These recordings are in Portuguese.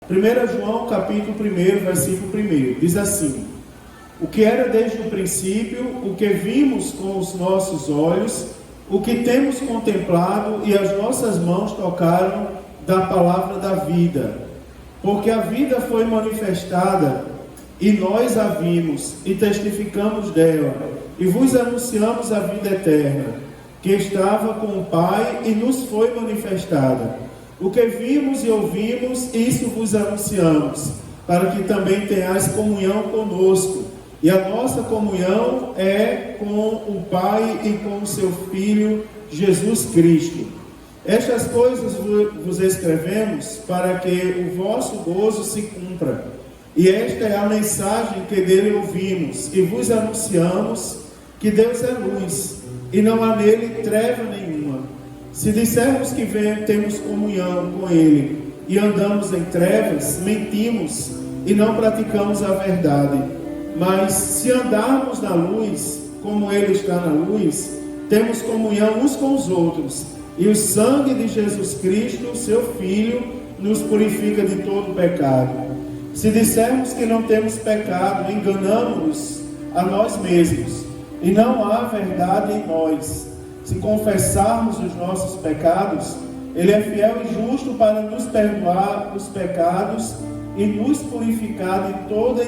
1 João capítulo 1, versículo 1, diz assim: o que era desde o princípio, o que vimos com os nossos olhos, o que temos contemplado e as nossas mãos tocaram da palavra da vida. Porque a vida foi manifestada e nós a vimos e testificamos dela e vos anunciamos a vida eterna, que estava com o Pai e nos foi manifestada. O que vimos e ouvimos, isso vos anunciamos, para que também tenhais comunhão conosco. E a nossa comunhão é com o Pai e com o seu Filho, Jesus Cristo. Estas coisas vos escrevemos para que o vosso gozo se cumpra. E esta é a mensagem que dele ouvimos e vos anunciamos, que Deus é luz, e não há nele treva nenhuma. Se dissermos que temos comunhão com ele e andamos em trevas, mentimos e não praticamos a verdade. Mas se andarmos na luz, como ele está na luz, temos comunhão uns com os outros, e o sangue de Jesus Cristo, seu Filho, nos purifica de todo pecado. Se dissermos que não temos pecado, enganamos-nos a nós mesmos, e não há verdade em nós. Se confessarmos os nossos pecados, ele é fiel e justo para nos perdoar os pecados e nos purificar de toda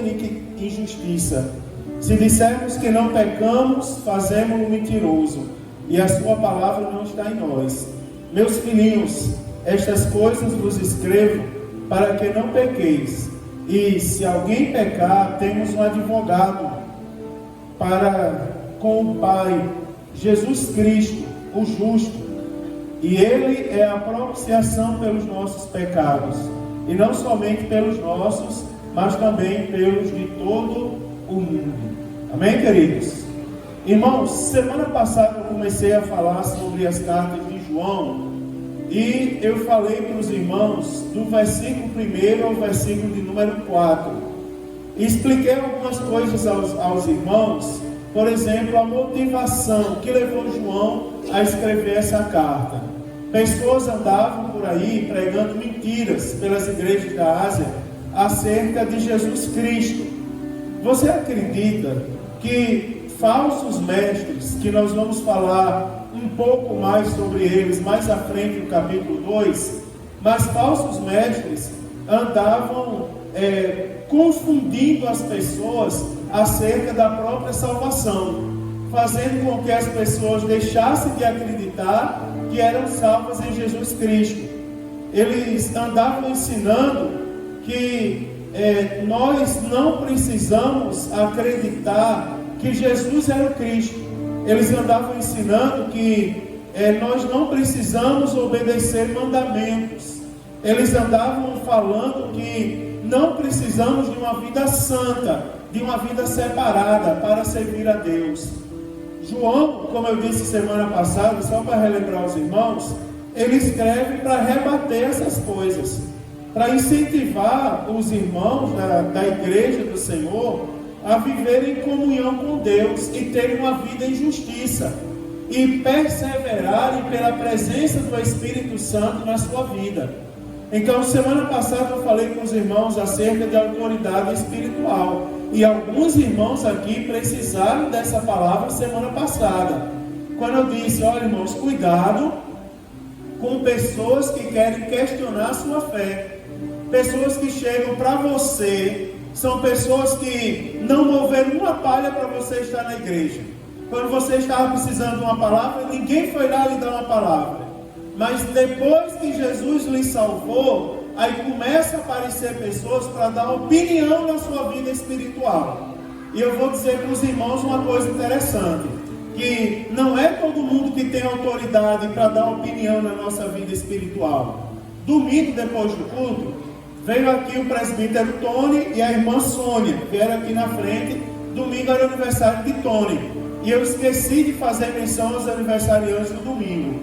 injustiça. Se dissermos que não pecamos, fazemos-o mentiroso, e a sua palavra não está em nós. Meus filhinhos, estas coisas vos escrevo para que não pequeis. E se alguém pecar, temos um advogado com o Pai, Jesus Cristo, o justo. E ele é a propiciação pelos nossos pecados, e não somente pelos nossos, mas também pelos de todo o mundo. Amém, queridos? Irmãos, semana passada eu comecei a falar sobre as cartas de João, e eu falei para os irmãos do versículo 1 ao versículo de número 4. E expliquei algumas coisas aos irmãos, por exemplo, a motivação que levou João a escrever essa carta. Pessoas andavam por aí pregando mentiras pelas igrejas da Ásia acerca de Jesus Cristo. Você acredita que falsos mestres, que nós vamos falar um pouco mais sobre eles mais à frente no capítulo 2, mas falsos mestres andavam confundindo as pessoas acerca da própria salvação, fazendo com que as pessoas deixassem de acreditar que eram salvas em Jesus Cristo. Eles andavam ensinando que nós não precisamos acreditar que Jesus era o Cristo. Eles andavam ensinando que nós não precisamos obedecer mandamentos. Eles andavam falando que não precisamos de uma vida santa, de uma vida separada para servir a Deus. João, como eu disse semana passada, só para relembrar os irmãos, ele escreve para rebater essas coisas, para incentivar os irmãos da igreja do Senhor a viverem em comunhão com Deus e terem uma vida em justiça e perseverarem pela presença do Espírito Santo na sua vida. Então, semana passada eu falei com os irmãos acerca de autoridade espiritual, e alguns irmãos aqui precisaram dessa palavra semana passada, quando eu disse: olha, irmãos, cuidado com pessoas que querem questionar a sua fé. Pessoas que chegam para você, são pessoas que não moveram uma palha para você estar na igreja. Quando você estava precisando de uma palavra, ninguém foi lá lhe dar uma palavra. Mas depois que Jesus lhe salvou, aí começa a aparecer pessoas para dar opinião na sua vida espiritual. E eu vou dizer para os irmãos uma coisa interessante, que não é todo mundo que tem autoridade para dar opinião na nossa vida espiritual. Domingo, depois do culto, veio aqui o presbítero Tony e a irmã Sônia, vieram aqui na frente. Domingo era o aniversário de Tony, e eu esqueci de fazer menção aos aniversariantes do domingo,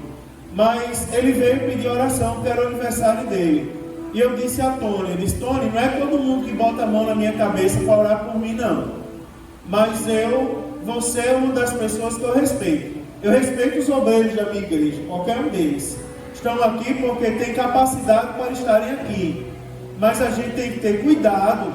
mas ele veio pedir oração, porque era o aniversário dele. E eu disse a Tony, eu disse: Tony, não é todo mundo que bota a mão na minha cabeça para orar por mim, não. Mas você é uma das pessoas que eu respeito. Eu respeito os obreiros da minha igreja, qualquer um deles. Estão aqui porque têm capacidade para estarem aqui. mas a gente tem que ter cuidado.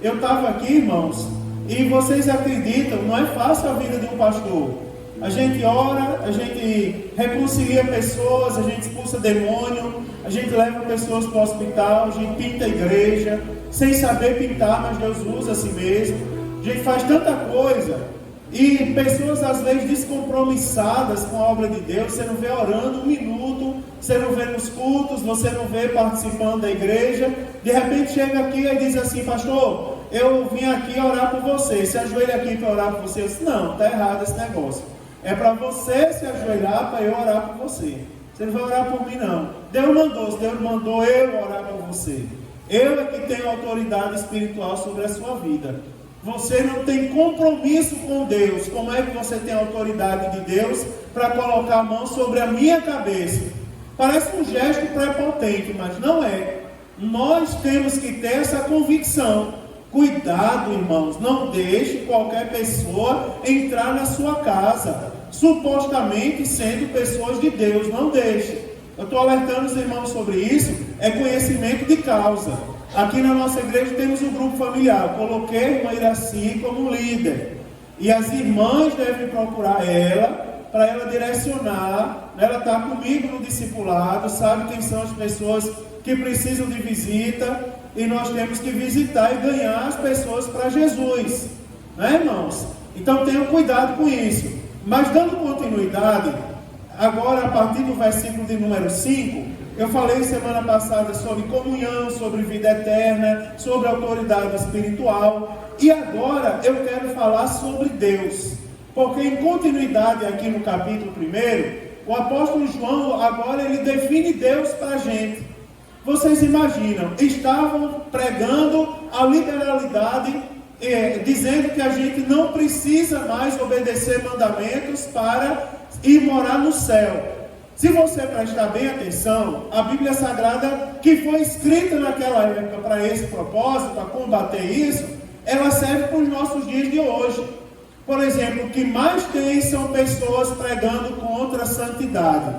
Eu estava aqui, irmãos, e vocês acreditam, não é fácil a vida de um pastor. A gente ora, a gente reconcilia pessoas, a gente expulsa demônio, a gente leva pessoas para o hospital, a gente pinta a igreja, sem saber pintar, mas Deus usa a si mesmo. A gente faz tanta coisa, e pessoas às vezes descompromissadas com a obra de Deus. Você não vê orando um minuto, você não vê nos cultos, você não vê participando da igreja. De repente chega aqui e diz assim: pastor, eu vim aqui orar por você, se ajoelha aqui para orar por você. Eu disse: não, está errado esse negócio. É para você se ajoelhar para eu orar por você. Você não vai orar por mim, não. Deus mandou, se Deus mandou eu orar por você. Eu é que tenho autoridade espiritual sobre a sua vida. Você não tem compromisso com Deus. Como é que você tem a autoridade de Deus para colocar a mão sobre a minha cabeça? Parece um gesto prepotente, mas não é. Nós temos que ter essa convicção. Cuidado, irmãos, não deixe qualquer pessoa entrar na sua casa, supostamente sendo pessoas de Deus. Não deixe. Eu estou alertando os irmãos sobre isso. É conhecimento de causa. Aqui na nossa igreja temos um grupo familiar. Eu coloquei a irmã Iraci como líder, e as irmãs devem procurar ela, para ela direcionar. Ela está comigo no discipulado, sabe quem são as pessoas que precisam de visita, e nós temos que visitar e ganhar as pessoas para Jesus, né, irmãos? Então tenham cuidado com isso. Mas dando continuidade, agora a partir do versículo de número 5, eu falei semana passada sobre comunhão, sobre vida eterna, sobre autoridade espiritual, e agora eu quero falar sobre Deus, porque em continuidade aqui no capítulo 1, o apóstolo João agora ele define Deus para a gente. Vocês imaginam, estavam pregando a literalidade, dizendo que a gente não precisa mais obedecer mandamentos para ir morar no céu. Se você prestar bem atenção, a Bíblia Sagrada, que foi escrita naquela época para esse propósito, para combater isso, ela serve para os nossos dias de hoje. Por exemplo, o que mais tem são pessoas pregando contra a santidade.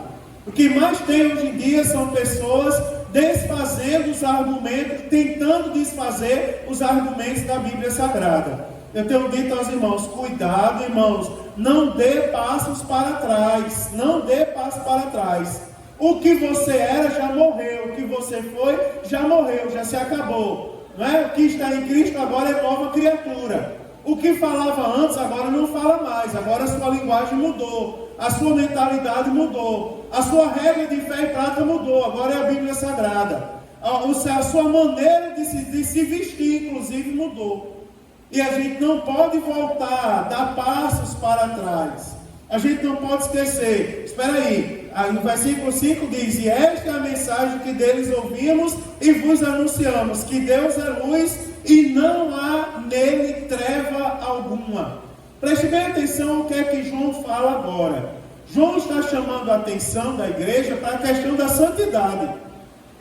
O que mais tem hoje em dia são pessoas desfazendo os argumentos, tentando desfazer os argumentos da Bíblia Sagrada. Eu tenho dito aos irmãos: cuidado, irmãos, não dê passos para trás, não dê passos para trás. O que você era já morreu, o que você foi já morreu, já se acabou, não é? O que está em Cristo agora é nova criatura. O que falava antes agora não fala mais, agora a sua linguagem mudou, a sua mentalidade mudou, a sua regra de fé e prática mudou, agora é a Bíblia Sagrada. A sua maneira de se vestir, inclusive, mudou. E a gente não pode voltar, dar passos para trás. A gente não pode esquecer. Espera aí, no versículo 5 diz: e esta é a mensagem que deles ouvimos e vos anunciamos, que Deus é luz e não há nele treva alguma. Preste bem atenção ao que é que João fala agora. João está chamando a atenção da igreja para a questão da santidade.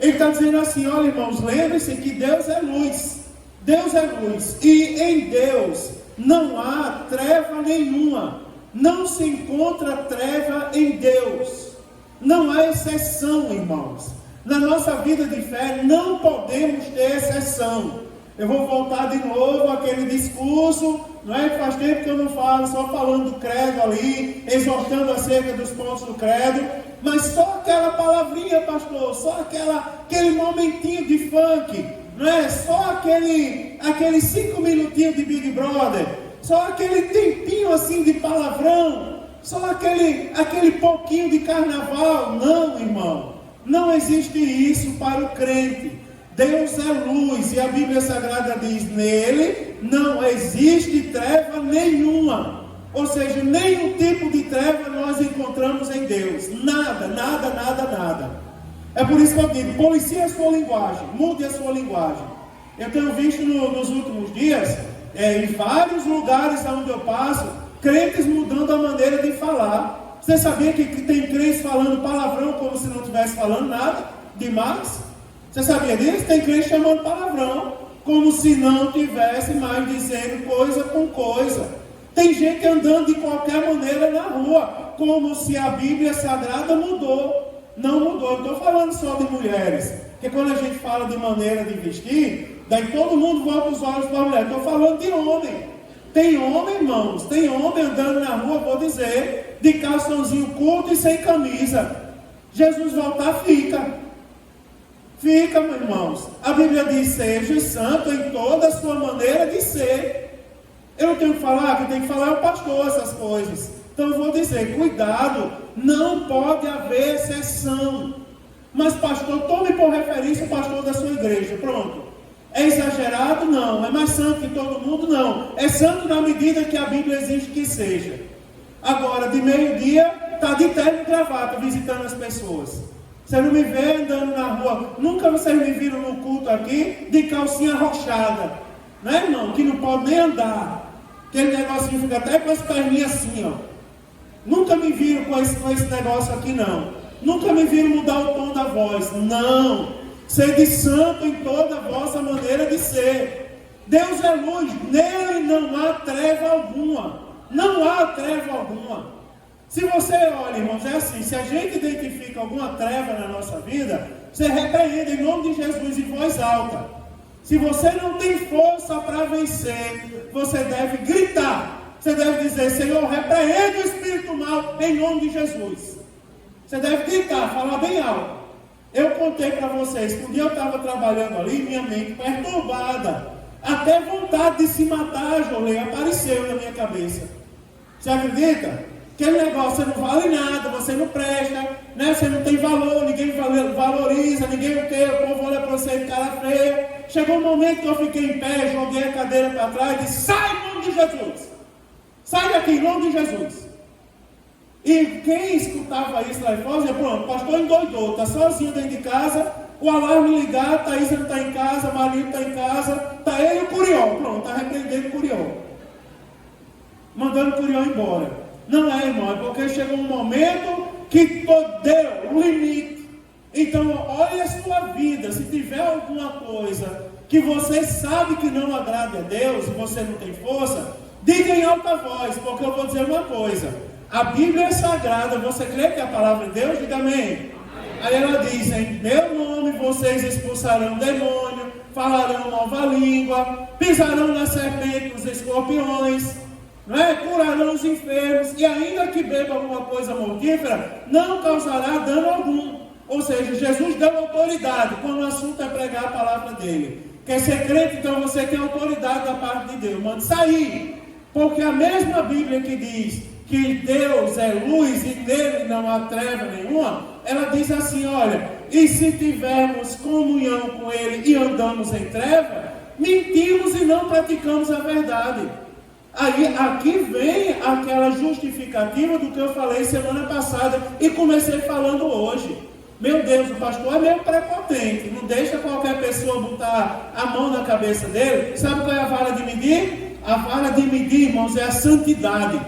Ele está dizendo assim: olha, irmãos, lembre-se que Deus é luz. Deus é luz, e em Deus não há treva nenhuma. Não se encontra treva em Deus. Não há exceção, irmãos. Na nossa vida de fé não podemos ter exceção. Eu vou voltar de novo àquele discurso, não é? Faz tempo que eu não falo, só falando do credo ali, exortando acerca dos pontos do credo, mas só aquela palavrinha, pastor, só aquele momentinho de funk, não é? Só aqueles 5 minutinhos de Big Brother, só aquele tempinho assim de palavrão, só aquele pouquinho de carnaval. Não, irmão, não existe isso para o crente. Deus é luz, e a Bíblia Sagrada diz: nele não existe treva nenhuma. Ou seja, nenhum tipo de treva nós encontramos em Deus. Nada, nada, nada, nada. É por isso que eu digo: policie a sua linguagem, mude a sua linguagem. Eu tenho visto nos últimos dias, em vários lugares onde eu passo, crentes mudando a maneira de falar. Você sabia que tem crentes falando palavrão como se não estivesse falando nada demais? Você sabia disso? Tem crente chamando palavrão como se não estivesse mais dizendo coisa com coisa. Tem gente andando de qualquer maneira na rua, como se a Bíblia Sagrada mudou. Não mudou. Não estou falando só de mulheres. Porque quando a gente fala de maneira de vestir, daí todo mundo volta os olhos para a mulher. Estou falando de homem. Tem homem, irmãos, tem homem andando na rua, vou dizer, de calçãozinho curto e sem camisa. Jesus voltar, fica. Fica, meus irmãos. A Bíblia diz, seja santo em toda a sua maneira de ser. Eu não tenho que falar, quem tem que falar é o pastor essas coisas. Então eu vou dizer, cuidado, não pode haver exceção. Mas pastor, tome por referência o pastor da sua igreja, pronto. É exagerado? Não. É mais santo que todo mundo? Não. É santo na medida que a Bíblia exige que seja. Agora, de meio-dia, está de terno e gravata visitando as pessoas. Você não me vê andando na rua. Nunca vocês me viram no culto aqui de calcinha arrochada. Né, irmão? Que não pode nem andar. Aquele negocinho fica até com as perninhas assim, ó. Nunca me viram com esse negócio aqui, não. Nunca me viram mudar o tom da voz. Não. Sede santo em toda a vossa maneira de ser. Deus é luz. Nele não há treva alguma. Não há treva alguma. Se você olha, irmãos, é assim, se a gente identifica alguma treva na nossa vida, você repreende em nome de Jesus em voz alta. Se você não tem força para vencer, você deve gritar. Você deve dizer, Senhor, repreende o espírito mal em nome de Jesus. Você deve gritar, falar bem alto. Eu contei para vocês que um dia eu estava trabalhando ali, minha mente perturbada. Até vontade de se matar, Jolê, apareceu na minha cabeça. Você acredita? Aquele negócio, você não vale nada, você não presta, né? Você não tem valor, ninguém valoriza, ninguém o quê? O povo olha para você de cara feia. Chegou um momento que eu fiquei em pé, joguei a cadeira para trás e disse, sai em nome de Jesus! Sai daqui, em nome de Jesus! E quem escutava isso lá fora, dizia, pronto, o pastor endoidou, está sozinho dentro de casa, o alarme ligado, Thaís não está em casa, marido está em casa, está ele e o Curió, pronto, está repreendendo o Curió. Mandando o Curió embora. Não é, irmão, é porque chegou um momento que deu um limite. Então, olha a sua vida, se tiver alguma coisa que você sabe que não agrada a Deus, e você não tem força, diga em alta voz, porque eu vou dizer uma coisa. A Bíblia é sagrada, você crê que é a palavra de Deus? Diga amém. Aí ela diz, em meu nome vocês expulsarão demônio, falarão nova língua, pisarão na serpente, nos escorpiões, não é? Curarão os enfermos, e ainda que beba alguma coisa mortífera, não causará dano algum. Ou seja, Jesus deu autoridade quando o assunto é pregar a palavra dele. Quer ser crente, então você tem autoridade da parte de Deus. Mande sair, porque a mesma Bíblia que diz que Deus é luz e nele não há treva nenhuma, ela diz assim, olha, e se tivermos comunhão com ele e andamos em treva, mentimos e não praticamos a verdade. Aí, aqui vem aquela justificativa do que eu falei semana passada e comecei falando hoje. Meu Deus, o pastor é meio prepotente, não deixa qualquer pessoa botar a mão na cabeça dele. Sabe qual é a vara de medir? A vara de medir, irmãos, é a santidade.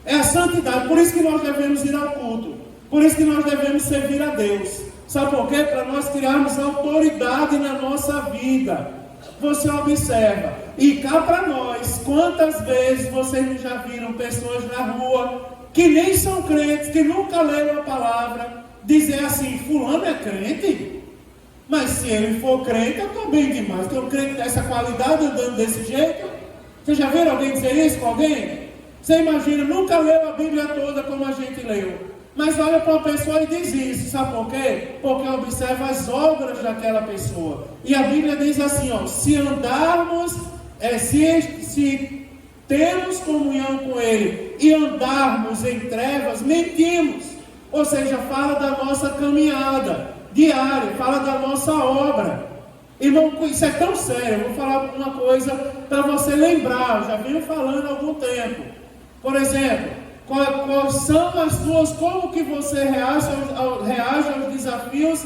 É a santidade, por isso que nós devemos ir ao culto, por isso que nós devemos servir a Deus. Sabe por quê? Para nós criarmos autoridade na nossa vida. Você observa, e cá para nós, quantas vezes vocês já viram pessoas na rua, que nem são crentes, que nunca leram a palavra, dizer assim, fulano é crente? Mas se ele for crente, eu estou bem demais, porque um crente dessa qualidade andando desse jeito. Vocês já viram alguém dizer isso com alguém? Você imagina, nunca leu a Bíblia toda como a gente leu. Mas olha para uma pessoa e diz isso, sabe por quê? Porque observa as obras daquela pessoa. E a Bíblia diz assim, ó, se andarmos, se temos comunhão com Ele e andarmos em trevas, mentimos. Ou seja, fala da nossa caminhada diária, fala da nossa obra. Irmão, isso é tão sério, eu vou falar uma coisa para você lembrar, eu já venho falando há algum tempo. Por exemplo, quais são as suas, como que você reage aos desafios,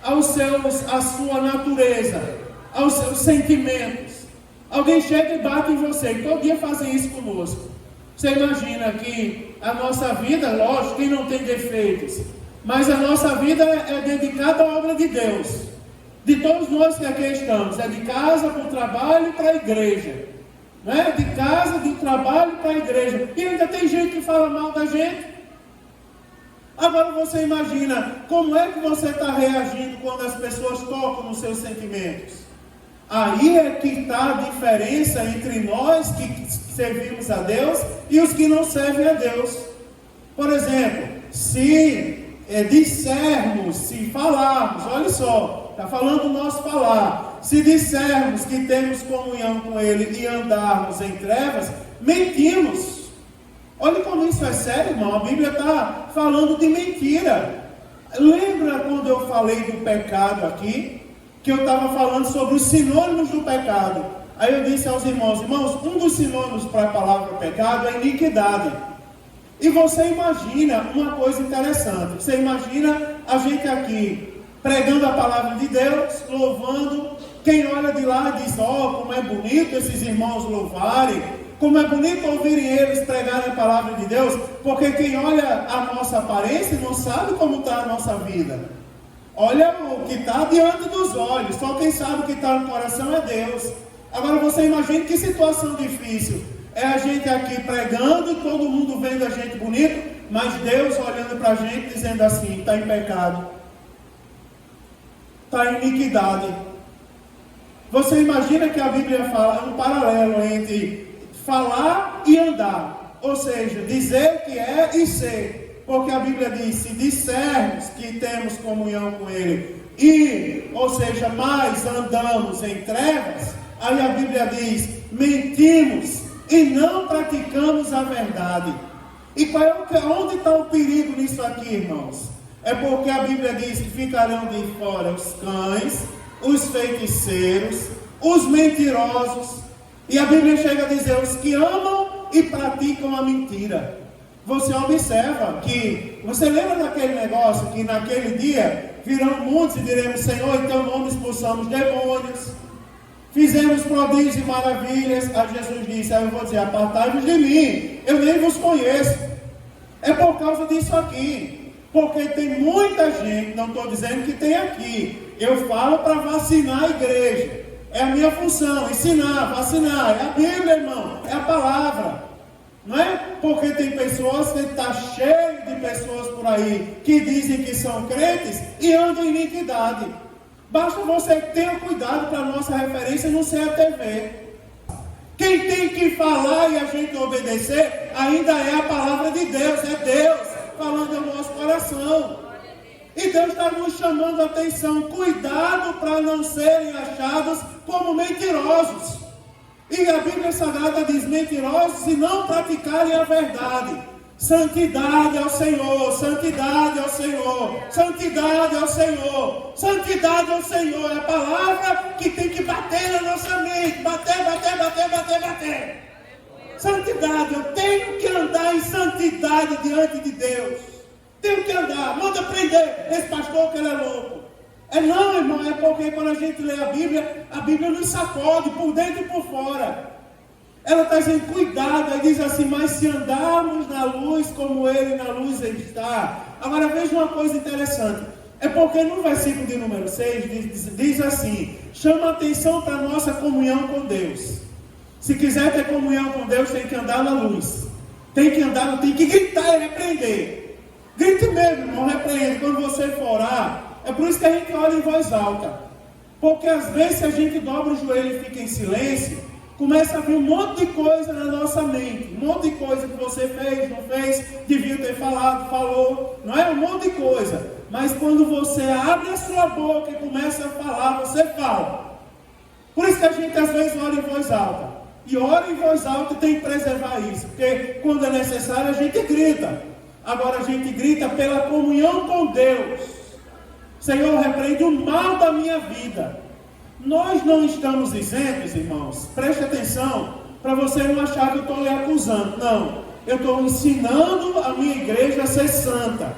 à sua natureza, aos seus sentimentos. Alguém chega e bate em você, e todo dia fazem isso conosco. Você imagina que a nossa vida, lógico, quem não tem defeitos, mas a nossa vida é dedicada à obra de Deus. De todos nós que aqui estamos, é de casa para o trabalho e para a igreja. Não é? De casa, de trabalho para a igreja. E ainda tem gente que fala mal da gente. Agora você imagina como é que você está reagindo quando as pessoas tocam nos seus sentimentos. Aí é que está a diferença entre nós que servimos a Deus e os que não servem a Deus. Por exemplo, se dissermos, se falarmos, olha só, está falando o nosso falar, se dissermos que temos comunhão com Ele e andarmos em trevas, mentimos. Olha como isso é sério, irmão. A Bíblia está falando de mentira. Lembra quando eu falei do pecado aqui? Que eu estava falando sobre os sinônimos do pecado. Aí eu disse aos irmãos, um dos sinônimos para a palavra pecado é iniquidade. E você imagina uma coisa interessante. Você imagina a gente aqui pregando a palavra de Deus, louvando. Quem olha de lá diz, como é bonito esses irmãos louvarem. Como é bonito ouvirem eles pregarem a palavra de Deus, porque quem olha a nossa aparência não sabe como está a nossa vida. Olha o que está diante dos olhos, só quem sabe o que está no coração é Deus. Agora você imagina que situação difícil. É a gente aqui pregando, todo mundo vendo a gente bonito, mas Deus olhando para a gente dizendo assim, está em pecado, está em iniquidade. Você imagina que a Bíblia fala um paralelo entre falar e andar, ou seja, dizer que é e ser, porque a Bíblia diz, se dissermos que temos comunhão com Ele, ou seja, mais andamos em trevas, aí a Bíblia diz, mentimos e não praticamos a verdade. E onde está o perigo nisso aqui, irmãos? É porque a Bíblia diz que ficarão de fora os cães, os feiticeiros, os mentirosos. E a Bíblia chega a dizer, os que amam e praticam a mentira. Você observa que, você lembra daquele negócio que naquele dia virão muitos e diremos, Senhor, em teu nome expulsamos demônios, fizemos prodígios e maravilhas. Aí Jesus disse, eu vou dizer, apartai-vos de mim, eu nem vos conheço. É por causa disso aqui, porque tem muita gente, não estou dizendo que tem aqui, eu falo para vacinar a igreja. É a minha função, ensinar, vacinar. É a Bíblia, irmão, é a palavra. Não é porque tem pessoas, que está cheio de pessoas por aí que dizem que são crentes e andam em iniquidade. Basta você ter cuidado para a nossa referência não ser a TV. Quem tem que falar e a gente obedecer ainda é a palavra de Deus, é Deus falando ao nosso coração. E Deus está nos chamando a atenção, cuidado para não serem achados como mentirosos. E a Bíblia Sagrada diz, mentirosos e não praticarem a verdade. Santidade ao Senhor, santidade ao Senhor, santidade ao Senhor, santidade ao Senhor. É a palavra que tem que bater na nossa mente, bater. Santidade, eu tenho que andar em santidade diante de Deus. Tenho que andar, manda prender esse pastor que ele é louco. Não, irmão, é porque quando a gente lê a Bíblia nos sacode por dentro e por fora. Ela está dizendo, cuidado, aí diz assim, mas se andarmos na luz como Ele na luz está. Agora veja uma coisa interessante, é porque no versículo de número 6 diz assim, chama a atenção para a nossa comunhão com Deus. Se quiser ter comunhão com Deus, tem que andar na luz. Tem que andar, tem que gritar e repreender. Grite mesmo, irmão, repreende. Quando você for orar, é por isso que a gente ora em voz alta. Porque às vezes se a gente dobra o joelho e fica em silêncio, começa a vir um monte de coisa na nossa mente. Um monte de coisa que você fez, não fez, devia ter falado, falou. Não é? Um monte de coisa. Mas quando você abre a sua boca e começa a falar, você fala. Por isso que a gente às vezes ora em voz alta. E ora em voz alta e tem que preservar isso. Porque quando é necessário a gente grita. Agora a gente grita pela comunhão com Deus. Senhor, repreende o mal da minha vida. Nós não estamos isentos, irmãos. Preste atenção, para você não achar que eu estou lhe acusando. Não, eu estou ensinando a minha igreja a ser santa.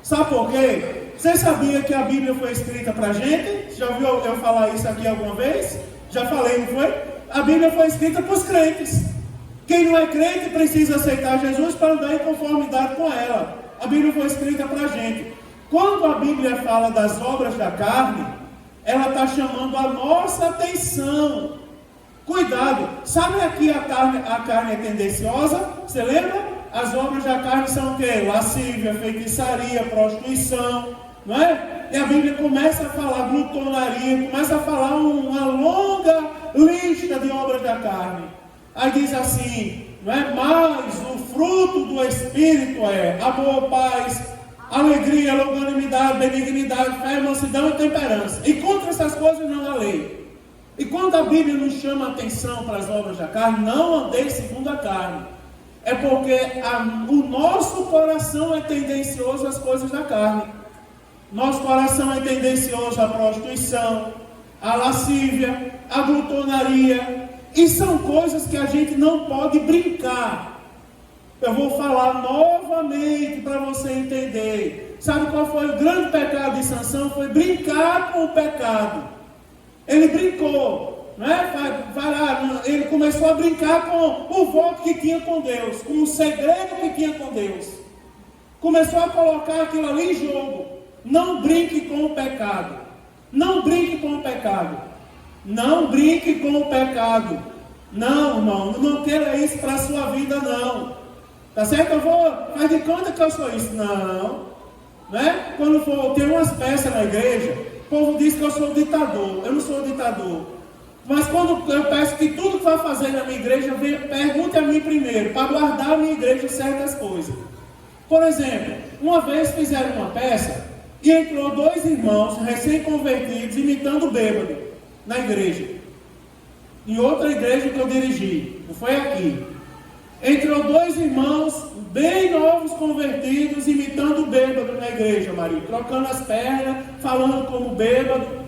Sabe por quê? Você sabia que a Bíblia foi escrita para a gente? Já ouviu eu falar isso aqui alguma vez? Já falei, não foi? A Bíblia foi escrita para os crentes. Quem não é crente precisa aceitar Jesus para andar em conformidade com ela. A Bíblia foi escrita para a gente. Quando a Bíblia fala das obras da carne, ela está chamando a nossa atenção. Cuidado, sabe aqui a carne é tendenciosa? Você lembra? As obras da carne são o quê? Lascívia, feitiçaria, prostituição, não é? E a Bíblia começa a falar glutonaria, começa a falar uma longa lista de obras da carne. Aí diz assim, não é? Mas o fruto do Espírito é amor, paz, alegria, longanimidade, benignidade, fé, mansidão e temperança. E contra essas coisas não há lei. E quando a Bíblia nos chama a atenção para as obras da carne, não andeis segundo a carne. É porque o nosso coração é tendencioso às coisas da carne. Nosso coração é tendencioso à prostituição, à lascívia, à glutonaria. E são coisas que a gente não pode brincar. Eu vou falar novamente para você entender. Sabe qual foi o grande pecado de Sansão? Foi brincar com o pecado. Ele brincou. Não é? Vai lá, ele começou a brincar com o voto que tinha com Deus, com o segredo que tinha com Deus. Começou a colocar aquilo ali em jogo. Não brinque com o pecado. Não brinque com o pecado. Não brinque com o pecado. Não, irmão, não queira isso para a sua vida, não. Tá certo? Faz de conta que eu sou isso. Não. Né? Quando tem umas peças na igreja, o povo diz que eu sou ditador. Eu não sou ditador. Mas quando eu peço que tudo que vai fazer na minha igreja, pergunte a mim primeiro, para guardar a minha igreja certas coisas. Por exemplo, uma vez fizeram uma peça e entrou 2 irmãos recém-convertidos imitando bêbado na igreja. Em outra igreja que eu dirigi, não foi aqui. Entrou 2 irmãos bem novos convertidos imitando bêbado na igreja, marido, trocando as pernas, falando como bêbado.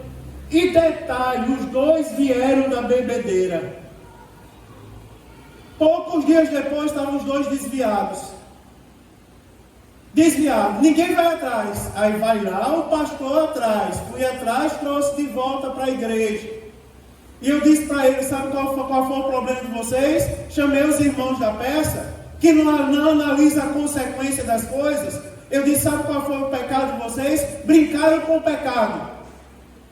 E detalhe, os 2 vieram da bebedeira. Poucos dias depois estavam os 2 desviados. Ninguém vai atrás. Aí vai lá o pastor atrás. Fui atrás, trouxe de volta para a igreja. E eu disse para ele, sabe qual foi o problema de vocês? Chamei os irmãos da peça, que não analisa a consequência das coisas. Eu disse, sabe qual foi o pecado de vocês? Brincaram com o pecado.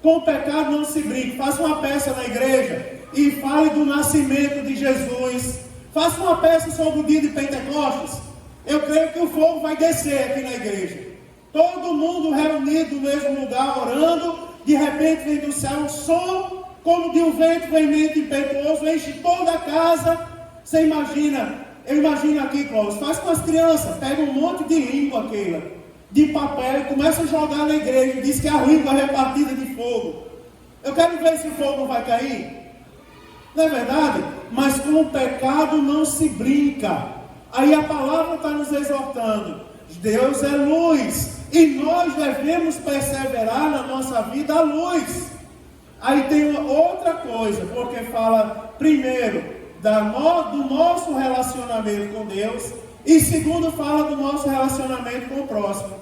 Com o pecado não se brinque. Faça uma peça na igreja e fale do nascimento de Jesus. Faça uma peça sobre o dia de Pentecostes. Eu creio que o fogo vai descer aqui na igreja. Todo mundo reunido no mesmo lugar, orando. De repente vem do céu um som como de um vento veemente e impetuoso, enche toda a casa. Você imagina? Eu imagino aqui, Cláudio, faz com as crianças, pega um monte de língua aquela, de papel, e começa a jogar na igreja, diz que a língua é repartida de fogo. Eu quero ver se o fogo vai cair. Não é verdade? Mas com o pecado não se brinca. Aí a palavra está nos exortando. Deus é luz. E nós devemos perseverar na nossa vida à luz. Aí tem uma outra coisa, porque fala primeiro do nosso relacionamento com Deus. E segundo fala do nosso relacionamento com o próximo.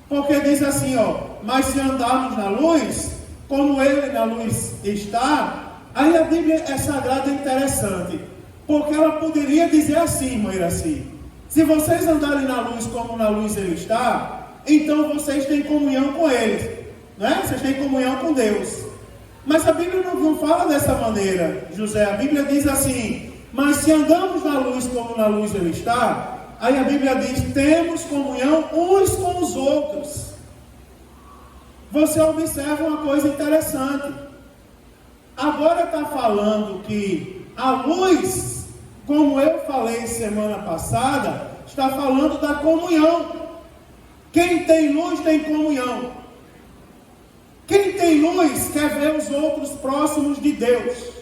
Porque diz assim, mas se andarmos na luz, como Ele na luz está. Aí a Bíblia é sagrada e interessante. Porque ela poderia dizer assim, irmã Iraci. Se vocês andarem na luz como na luz Ele está, então vocês têm comunhão com Ele. Né? Vocês têm comunhão com Deus. Mas a Bíblia não fala dessa maneira, José. A Bíblia diz assim, mas se andamos na luz como na luz Ele está, aí a Bíblia diz, temos comunhão uns com os outros. Você observa uma coisa interessante. Agora está falando que a luz, como eu falei semana passada, está falando da comunhão. Quem tem luz tem comunhão. Quem tem luz quer ver os outros próximos de Deus.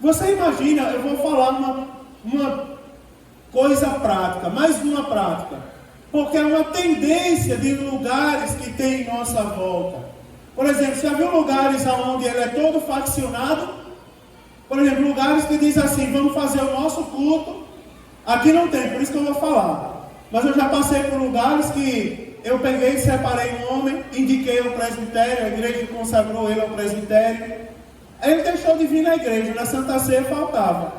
Você imagina, eu vou falar uma coisa prática, mais uma prática. Porque é uma tendência de lugares que tem em nossa volta. Por exemplo, você já viu lugares onde ele é todo faccionado? Por exemplo, lugares que diz assim, vamos fazer o nosso culto. Aqui não tem, por isso que eu vou falar. Mas eu já passei por lugares que eu peguei e separei um homem, indiquei ao presbitério, a igreja consagrou ele ao presbitério. Aí ele deixou de vir na igreja, na Santa Ceia faltava.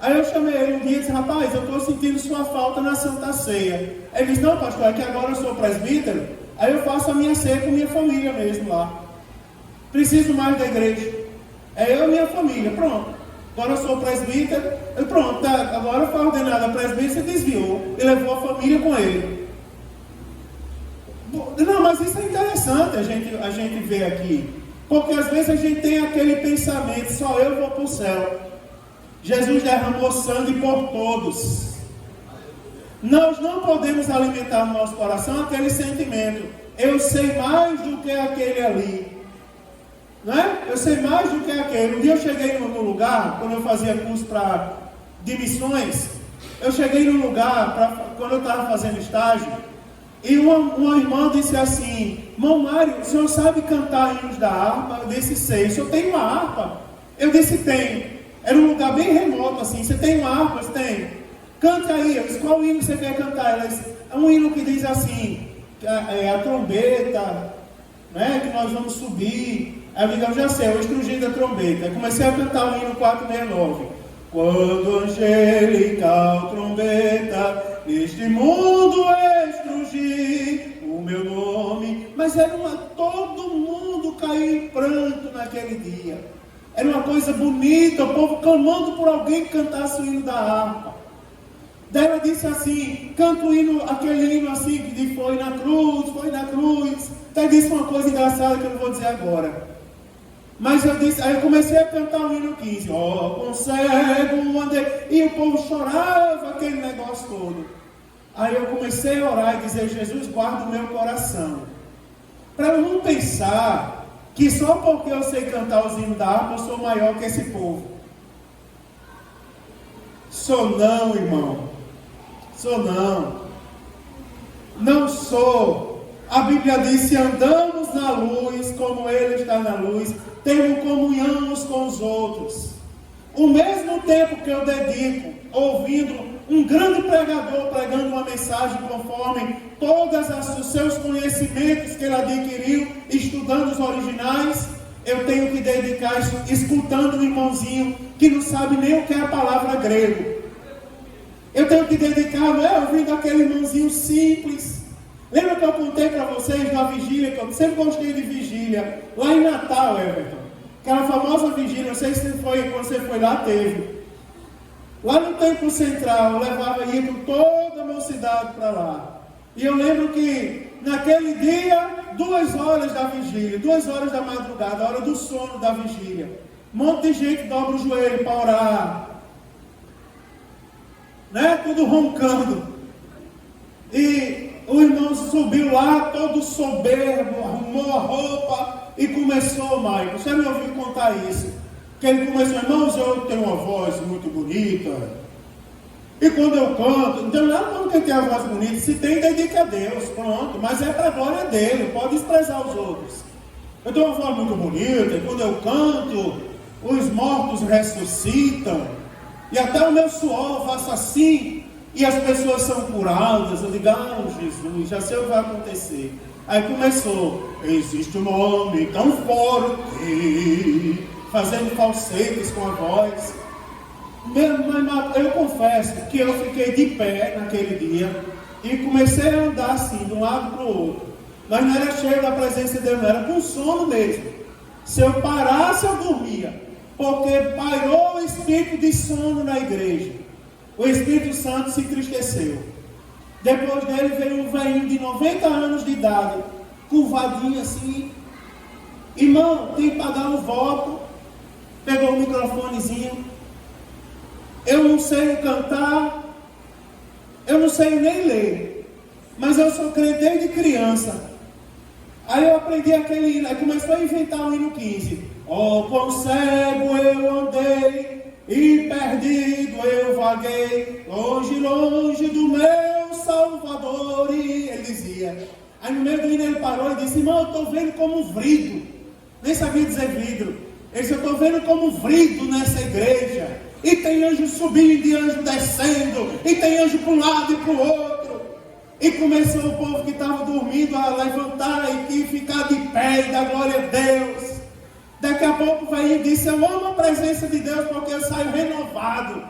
Aí eu chamei ele um dia e disse, rapaz, eu estou sentindo sua falta na Santa Ceia. Aí ele disse, não pastor, é que agora eu sou presbítero, aí eu faço a minha ceia com minha família mesmo lá. Preciso mais da igreja. É eu e minha família, pronto. Agora eu sou presbítero, pronto, agora foi ordenado a presbítero, você desviou e levou a família com ele. Não, mas isso é interessante a gente ver aqui, porque às vezes a gente tem aquele pensamento, só eu vou para o céu. Jesus derramou sangue por todos. Nós não podemos alimentar no nosso coração aquele sentimento, eu sei mais do que aquele ali. Não é? Eu sei mais do que aquele. Um dia eu cheguei no lugar, quando eu fazia curso de missões, eu cheguei no lugar, quando eu estava fazendo estágio, e uma irmã disse assim, irmão Mário, o senhor sabe cantar hinos da harpa? Eu disse, sei. O senhor tem uma harpa? Eu disse, tenho. Era um lugar bem remoto assim, você tem uma harpa? Você tem. Cante aí. Eu disse, qual hino você quer cantar? Ela disse, é um hino que diz assim, a trombeta, né, que nós vamos subir. Aí eu digo, eu já sei, o estrugir da trombeta. Aí comecei a cantar o hino 469. Quando angelical trombeta neste mundo estrugir o meu nome. Mas era todo mundo caiu em pranto naquele dia. Era uma coisa bonita, o povo clamando por alguém que cantasse o hino da harpa. Daí ela disse assim, canta o hino, aquele hino assim que diz, foi na cruz. Daí disse uma coisa engraçada que eu não vou dizer agora. Mas aí eu comecei a cantar o hino 15, com cego andei, e o povo chorava aquele negócio todo. Aí eu comecei a orar e dizer, Jesus, guarda o meu coração. Para eu não pensar que só porque eu sei cantar os hinos da harpa, eu sou maior que esse povo. Sou não, irmão. Sou não. Não sou. A Bíblia diz, se andamos na luz, como Ele está na luz, temos comunhão uns com os outros. O mesmo tempo que eu dedico ouvindo um grande pregador pregando uma mensagem conforme todos os seus conhecimentos que ele adquiriu, estudando os originais, eu tenho que dedicar escutando um irmãozinho que não sabe nem o que é a palavra grego. Eu tenho que dedicar, não é, ouvindo aquele irmãozinho simples. Lembra que eu contei para vocês da vigília, que eu sempre gostei de vigília, lá em Natal, Everton? Aquela famosa vigília, não sei se foi, quando você foi lá, teve. Lá no Templo Central, eu ia com toda a mocidade para lá. E eu lembro que, naquele dia, 2 horas da vigília, 2 horas da madrugada, a hora do sono da vigília, um monte de gente dobra o joelho para orar. Né? Tudo roncando. E o irmão subiu lá, todo soberbo, arrumou a roupa e começou, Maicon. Você me ouviu contar isso? Que ele começou, irmãos, eu tenho uma voz muito bonita. E quando eu canto, não tem nada como quem tem a voz bonita. Se tem, dedique a Deus, pronto. Mas é para a glória dele, pode desprezar os outros. Eu tenho uma voz muito bonita, e quando eu canto, os mortos ressuscitam. E até o meu suor faço assim, e as pessoas são curadas. Eu digo, Jesus, já sei o que vai acontecer. Aí começou, existe um nome tão forte, fazendo falsetes com a voz. Eu confesso que eu fiquei de pé naquele dia, e comecei a andar assim, de um lado para o outro. Mas não era cheio da presença de Deus, não, era com sono mesmo. Se eu parasse, eu dormia. Porque pairou o espírito de sono na igreja. O Espírito Santo se entristeceu. Depois dele veio um velhinho de 90 anos de idade, curvadinho assim. Irmão, tem que pagar um voto. Pegou o microfonezinho. Eu não sei cantar, eu não sei nem ler, mas eu sou crente desde criança. Aí eu aprendi aquele hino, aí começou a inventar o hino 15. Quão cego eu andei, e perdido eu vaguei, longe, longe do meu Salvador. E ele dizia, aí no meio do hino ele parou e disse, irmão, eu estou vendo como vidro. Nem sabia dizer vidro. Ele disse, eu estou vendo como vidro nessa igreja. E tem anjo subindo e anjo descendo, e tem anjo para um lado e para o outro. E começou o povo que estava dormindo a levantar e ficar de pé e dar glória a Deus. Daqui a pouco o velhinho disse, eu amo a presença de Deus porque eu saio renovado.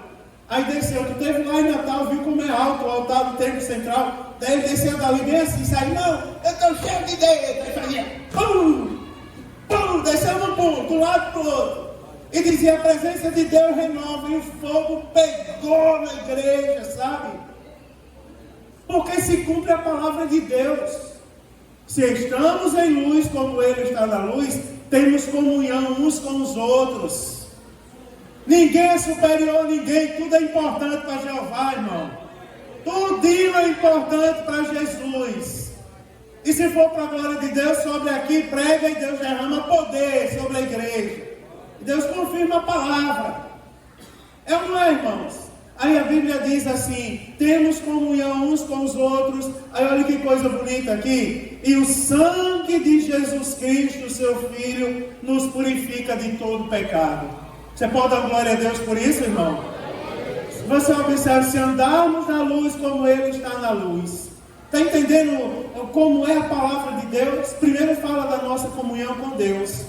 Aí desceu, tu teve lá em Natal, viu como é alto o altar do Templo Central. Daí ele desceu dali bem assim, saiu, não, eu estou cheio de Deus. Aí fazia, pum, pum, desceu no pum, de um lado para o outro. E dizia, a presença de Deus renova, e o fogo pegou na igreja, sabe? Porque se cumpre a palavra de Deus. Se estamos em luz, como Ele está na luz, temos comunhão uns com os outros. Ninguém é superior a ninguém, tudo é importante para Jeová, irmão. Tudinho é importante para Jesus. E se for para a glória de Deus, sobe aqui, prega e Deus derrama poder sobre a igreja. E Deus confirma a palavra. É ou não é, irmãos? Aí a Bíblia diz assim, temos comunhão uns com os outros. Aí olha que coisa bonita aqui. E o sangue de Jesus Cristo, seu Filho, nos purifica de todo pecado. Você pode dar glória a Deus por isso, irmão? Você observa, se andarmos na luz como Ele está na luz. Está entendendo como é a palavra de Deus? Primeiro fala da nossa comunhão com Deus.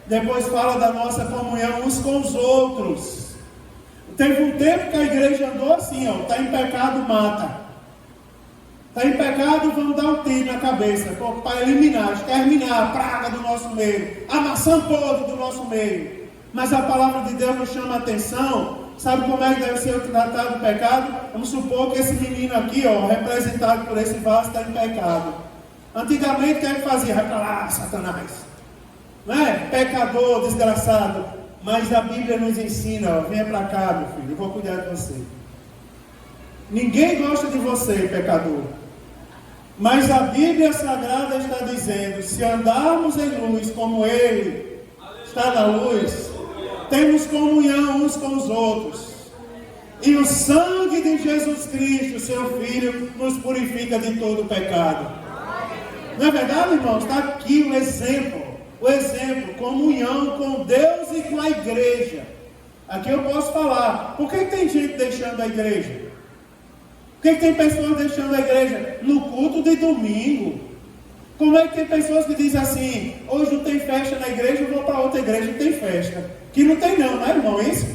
Depois fala da nossa comunhão uns com os outros. Teve um tempo que a igreja andou assim, ó. Está em pecado, mata. Está em pecado, vamos dar um tiro na cabeça. Para eliminar, exterminar a praga do nosso meio. A maçã podre do nosso meio. Mas a palavra de Deus nos chama a atenção. Sabe como é que deve ser tratado o pecado? Vamos supor que esse menino aqui, ó, representado por esse vaso, está em pecado. Antigamente, o que é que fazia? Vai para lá, Satanás. Não é? Pecador, desgraçado. Mas a Bíblia nos ensina, ó, venha para cá, meu filho, eu vou cuidar de você. Ninguém gosta de você, pecador. Mas a Bíblia Sagrada está dizendo, se andarmos em luz como Ele está na luz, temos comunhão uns com os outros. E o sangue de Jesus Cristo, seu Filho, nos purifica de todo pecado. Não é verdade, irmãos? Está aqui o exemplo. O exemplo, comunhão com Deus e com a igreja. Aqui eu posso falar. Por que tem gente deixando a igreja? Por que tem pessoas deixando a igreja no culto de domingo? Como é que tem pessoas que dizem assim, hoje não tem festa na igreja, eu vou para outra igreja e tem festa? Que não tem não, né, irmão? Isso?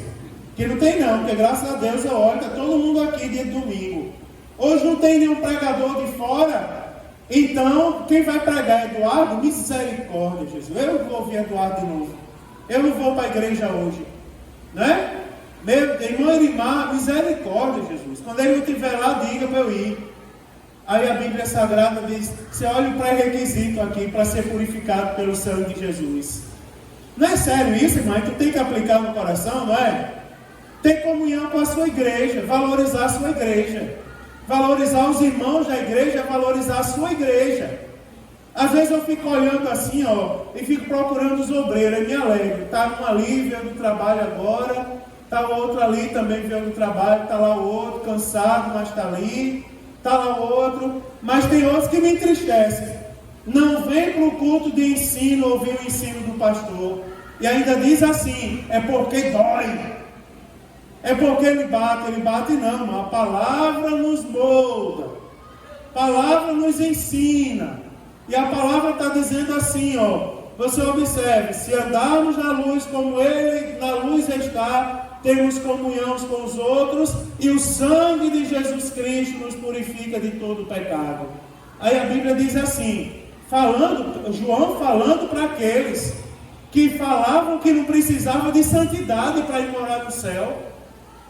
Que não tem não, porque graças a Deus eu olho, está todo mundo aqui dia de domingo. Hoje não tem nenhum pregador de fora. Então, quem vai pregar é Eduardo? Misericórdia, Jesus. Eu vou ouvir Eduardo de novo. Eu não vou para a igreja hoje. Né? Meu irmão Irimar, misericórdia, Jesus. Quando ele não estiver lá, diga para eu ir. Aí a Bíblia Sagrada diz, você olha o pré-requisito aqui para ser purificado pelo sangue de Jesus. Não é sério isso, irmão? Tu tem que aplicar no coração, não é? Ter comunhão com a sua igreja, valorizar a sua igreja. Valorizar os irmãos da igreja, valorizar a sua igreja. Às vezes eu fico olhando assim, ó, e fico procurando os obreiros, e me alegro. Está um ali, veio do trabalho agora, está o outro ali também veio do trabalho, está lá o outro, cansado, mas está ali, está lá o outro, mas tem outros que me entristecem. Não vem para o culto de ensino, ouvir o ensino do pastor. E ainda diz assim, é porque dói. É porque ele bate não, a palavra nos molda, a palavra nos ensina, e a palavra está dizendo assim, ó, você observe, se andarmos na luz como Ele na luz está, temos comunhão uns com os outros, e o sangue de Jesus Cristo nos purifica de todo pecado. Aí a Bíblia diz assim, João falando para aqueles que falavam que não precisavam de santidade para ir morar no céu.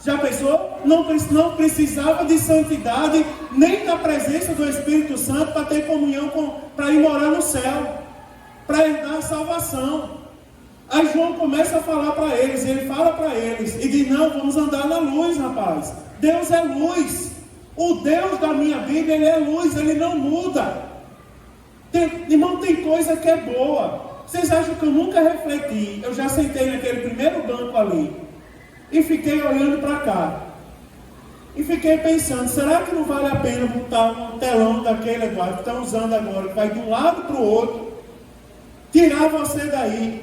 Já pensou? Não precisava de santidade, nem da presença do Espírito Santo para ter comunhão para ir morar no céu, para herdar a salvação. Aí João começa a falar para eles, ele fala para eles, e diz, não, vamos andar na luz, rapaz. Deus é luz. O Deus da minha Bíblia, Ele é luz, Ele não muda. Irmão, tem coisa que é boa. Vocês acham que eu nunca refleti? Eu já sentei naquele primeiro banco ali. E fiquei olhando para cá. E fiquei pensando, será que não vale a pena botar um telão daquele, Eduardo, que estão usando agora, que vai de um lado para o outro, tirar você daí,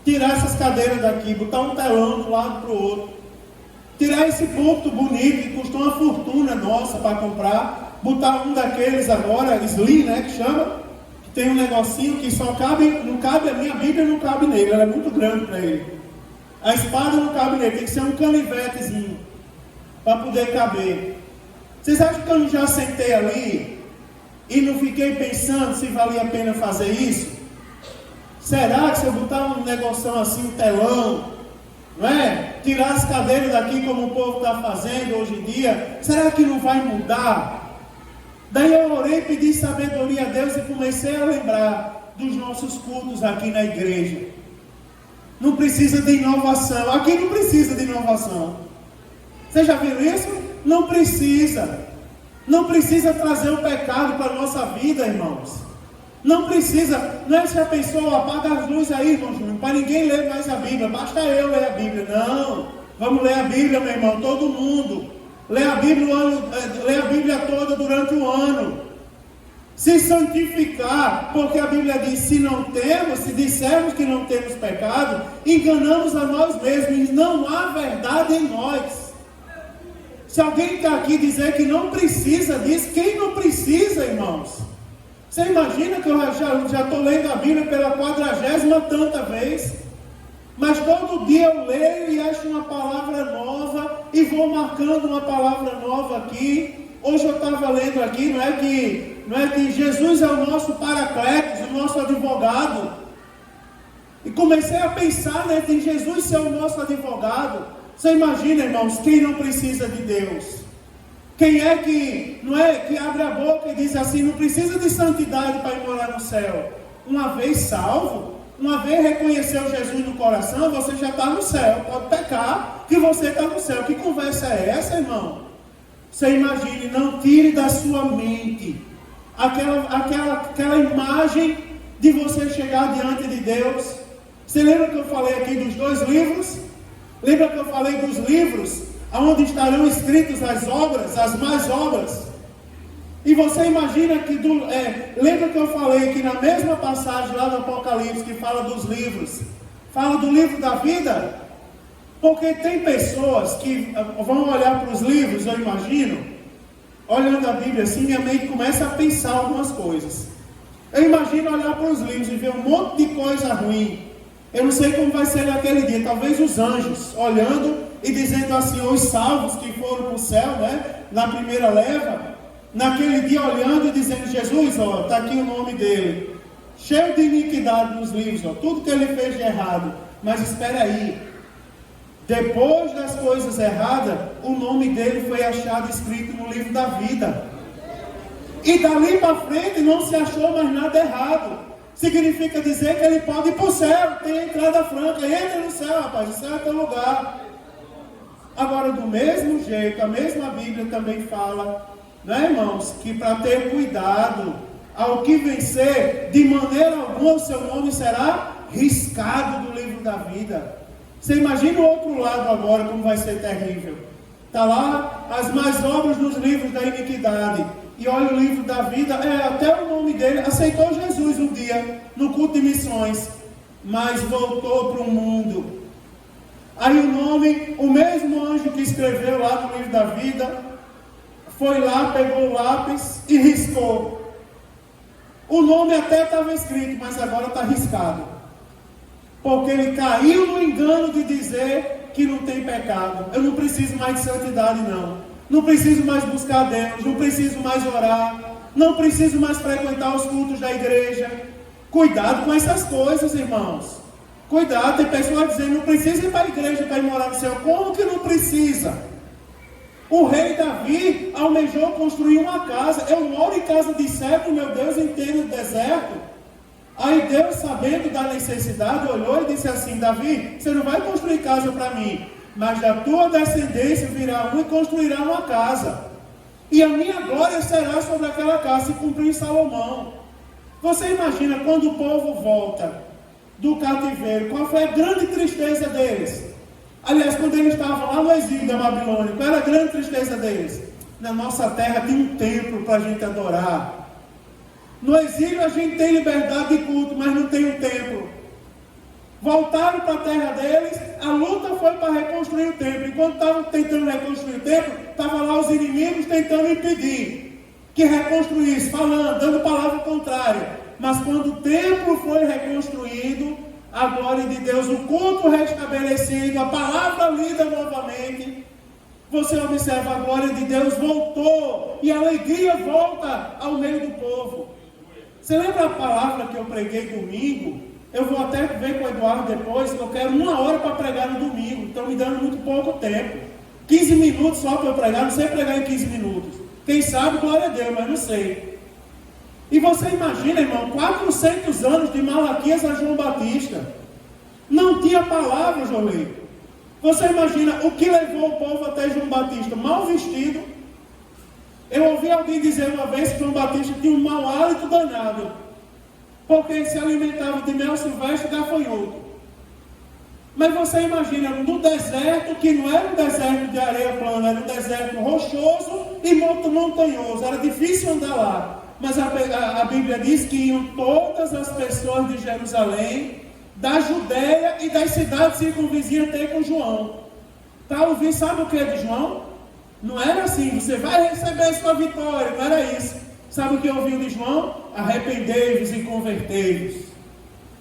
tirar essas cadeiras daqui, botar um telão de um lado para o outro, tirar esse púlpito bonito, que custou uma fortuna nossa para comprar, botar um daqueles agora, slim, né, que chama, que tem um negocinho que só cabe, não cabe, a minha Bíblia não cabe nele, ela é muito grande para ele. A espada não cabe nele, tem que ser um canivetezinho para poder caber. Vocês acham que eu já sentei ali e não fiquei pensando se valia a pena fazer isso? Será que se eu botar um negocinho assim, um telão, não é? Tirar as cadeiras daqui como o povo está fazendo hoje em dia, será que não vai mudar? Daí eu orei, pedi sabedoria a Deus e comecei a lembrar dos nossos cultos aqui na igreja. Não precisa de inovação, aqui não precisa de inovação. Você já viu isso? Não precisa. Não precisa trazer o pecado para a nossa vida, irmãos. Não precisa, não é se a pessoa apaga as luzes aí, irmão Júnior, para ninguém ler mais a Bíblia, basta eu ler a Bíblia. Não, vamos ler a Bíblia, meu irmão, todo mundo. Lê a Bíblia toda durante o ano. Se santificar, porque a Bíblia diz, se dissermos que não temos pecado, enganamos a nós mesmos, e não há verdade em nós. Se alguém está aqui dizer que não precisa disso, quem não precisa, irmãos? Você imagina que eu já estou lendo a Bíblia pela 40ª tanta vez, mas todo dia eu leio e acho uma palavra nova e vou marcando uma palavra nova aqui. Hoje eu estava lendo aqui, não é que Jesus é o nosso paracletos, o nosso advogado. E comecei a pensar, em Jesus ser o nosso advogado. Você imagina, irmãos, quem não precisa de Deus? Quem é que abre a boca e diz assim, não precisa de santidade para ir morar no céu? Uma vez salvo, uma vez reconheceu Jesus no coração, você já está no céu. Pode pecar que você está no céu. Que conversa é essa, irmão? Você imagine, não tire da sua mente aquela imagem de você chegar diante de Deus. Você lembra que eu falei aqui dos 2 livros? Lembra que eu falei dos livros onde estarão escritas as obras, as más obras? E você imagina que, lembra que eu falei que na mesma passagem lá do Apocalipse, que fala dos livros, fala do livro da vida? Porque tem pessoas que vão olhar para os livros, eu imagino, olhando a Bíblia assim, minha mente começa a pensar algumas coisas. Eu imagino olhar para os livros e ver um monte de coisa ruim. Eu não sei como vai ser naquele dia, talvez os anjos olhando e dizendo assim, os salvos que foram para o céu, na primeira leva, naquele dia olhando e dizendo, Jesus, está aqui o nome dele, cheio de iniquidade nos livros, tudo que ele fez de errado. Mas espera aí, depois das coisas erradas, o nome dele foi achado escrito no livro da vida, e dali para frente não se achou mais nada errado. Significa dizer que ele pode ir para o céu, tem entrada franca, entra no céu, rapaz, o céu é teu lugar. Agora, do mesmo jeito, a mesma Bíblia também fala, irmãos, que para ter cuidado, ao que vencer, de maneira alguma o seu nome será riscado do livro da vida. Você imagina o outro lado agora, como vai ser terrível. Está lá as más obras nos livros da iniquidade. E olha o livro da vida, até o nome dele, aceitou Jesus um dia, no culto de missões, mas voltou para o mundo. Aí o mesmo anjo que escreveu lá no livro da vida, foi lá, pegou o lápis e riscou. O nome até estava escrito, mas agora está riscado. Porque ele caiu no engano de dizer que não tem pecado. Eu não preciso mais de santidade, não. Não preciso mais buscar Deus, não preciso mais orar, não preciso mais frequentar os cultos da igreja. Cuidado com essas coisas, irmãos. Cuidado, tem pessoas dizendo, não precisa ir para a igreja para ir morar no céu. Como que não precisa? O rei Davi almejou construir uma casa. Eu moro em casa de cedro, meu Deus, entendo o deserto. Aí Deus, sabendo da necessidade, olhou e disse assim, Davi, você não vai construir casa para mim, mas da tua descendência virá um e construirá uma casa, e a minha glória será sobre aquela casa, se cumprir Salomão. Você imagina quando o povo volta do cativeiro, qual foi a grande tristeza deles? Aliás, quando eles estavam lá no exílio da Babilônia, qual era a grande tristeza deles? Na nossa terra tem um templo para a gente adorar. No exílio a gente tem liberdade de culto, mas não tem um templo. Voltaram para a terra deles, a luta foi para reconstruir o templo. Enquanto estavam tentando reconstruir o templo, estavam lá os inimigos tentando impedir que reconstruísse, falando, dando palavra contrária. Mas quando o templo foi reconstruído, a glória de Deus, o culto restabelecido, a palavra lida novamente, você observa, a glória de Deus voltou e a alegria volta ao meio do povo. Você lembra a palavra que eu preguei domingo? Eu vou até ver com o Eduardo depois, que eu quero 1 hora para pregar no domingo. Estão me dando muito pouco tempo. 15 minutos só para eu pregar, não sei pregar em 15 minutos. Quem sabe, glória a Deus, mas não sei. E você imagina, irmão, 400 anos de Malaquias a João Batista. Não tinha palavra, Jolê. Você imagina o que levou o povo até João Batista? Mal vestido. Eu ouvi alguém dizer uma vez que João Batista tinha um mau hálito danado, porque se alimentava de mel silvestre e gafanhoto. Mas você imagina, no deserto, que não era um deserto de areia plana, era um deserto rochoso e muito montanhoso, era difícil andar lá. Mas a Bíblia diz que iam todas as pessoas de Jerusalém, da Judéia e das cidades circunvizinhas ter com João. Para ouvir, sabe o que é de João? Não era assim, você vai receber sua vitória, não era isso. Sabe o que ouviu de João? Arrependei-vos e convertei-vos,